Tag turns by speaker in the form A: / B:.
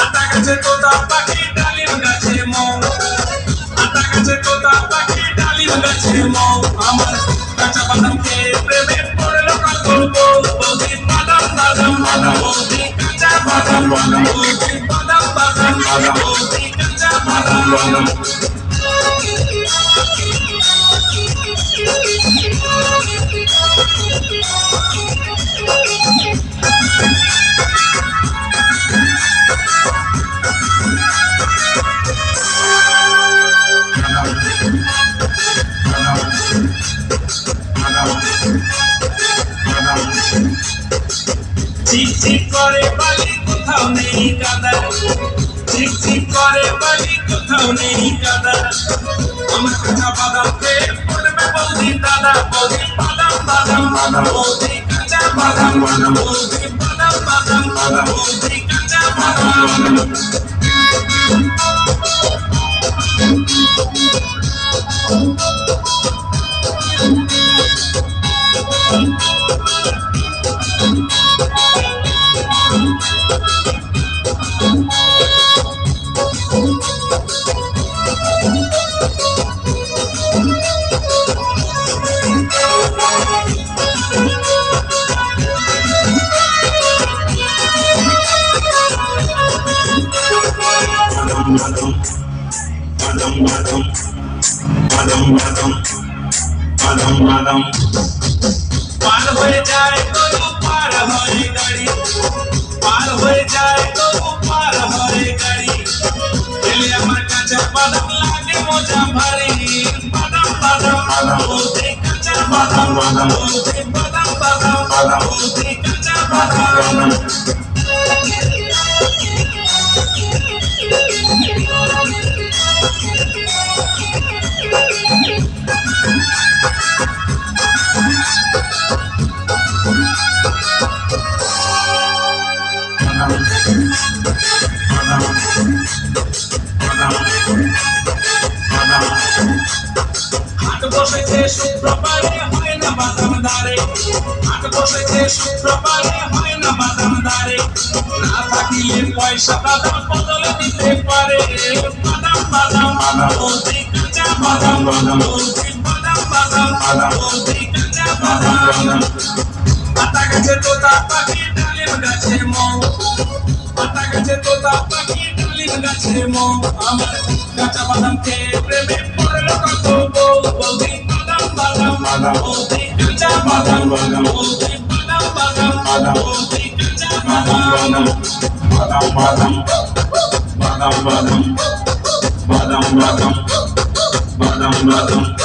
A: আতা গাছে তোতা পাখি ডালিম গাছে মৌ, আতা গাছে তোতা পাখি ডালিম গাছে মৌ, আমার কাঁচা বাদাম খেয়ে প্রেমে পড়লো কত বউ, বৌদি বাদাম বাদাম বাদাম, বৌদি কাঁচা বাদাম বাদাম, বৌদি বাদাম বাদাম বাদাম, বৌদি কাঁচা বাদাম বাদাম। ঝিক ঝিক করে বালি কোথাও নেই কাদা, ঝিক ঝিক করে বালি কোথাও নেই কাদা, আমার কাঁচা বাদাম খেয়ে পড়বে বৌদি দাদা, বৌদি বাদাম বাদাম বাদাম, বৌদি কাঁচা বাদাম বাদাম, বৌদি বাদাম বাদাম বাদাম, বৌদি কাঁচা বাদাম বাদাম। পার হয়ে যায় তবু পার হয় গাড়ি, পার হয়ে যায় তবু পার হয় গাড়ি, এলে আমার কাঁচা বাদাম লাগে মজা ভারী, বাদাম বাদাম বাদাম, বৌদি কাঁচা বাদাম বাদাম, বৌদি বাদাম বাদাম বাদাম, বৌদি কাঁচা বাদাম বাদাম। হাট বসেছে শুক্রবারে হয় না বাদাম দারে, হাট বসেছে শুক্রবারে হয় না বাদাম দারে, না থাকিলে পয়সা দাদা বদলে দিতে পারে, বাদাম বাদাম বাদাম, বৌদি কাঁচা বাদাম বাদাম, বৌদি বাদাম বাদাম বাদাম, বৌদি কাঁচা বাদাম বাদাম। আতা গাছে তোতা পাখি ডালিম গাছে মৌ, আতা গাছে তোতা পাখি ডালিম গাছে মৌ, আমার কাঁচা বাদাম খেয়ে প্রেমে পড়লো কত বউ, বৌদি বাদাম বাদাম বাদাম, বৌদি কাঁচা বাদাম বাদাম, বৌদি বাদাম বাদাম বাদাম, বৌদি কাঁচা বাদাম বাদাম। বাদাম বাদাম বাদাম বাদাম বাদাম বাদাম বাদাম বাদাম।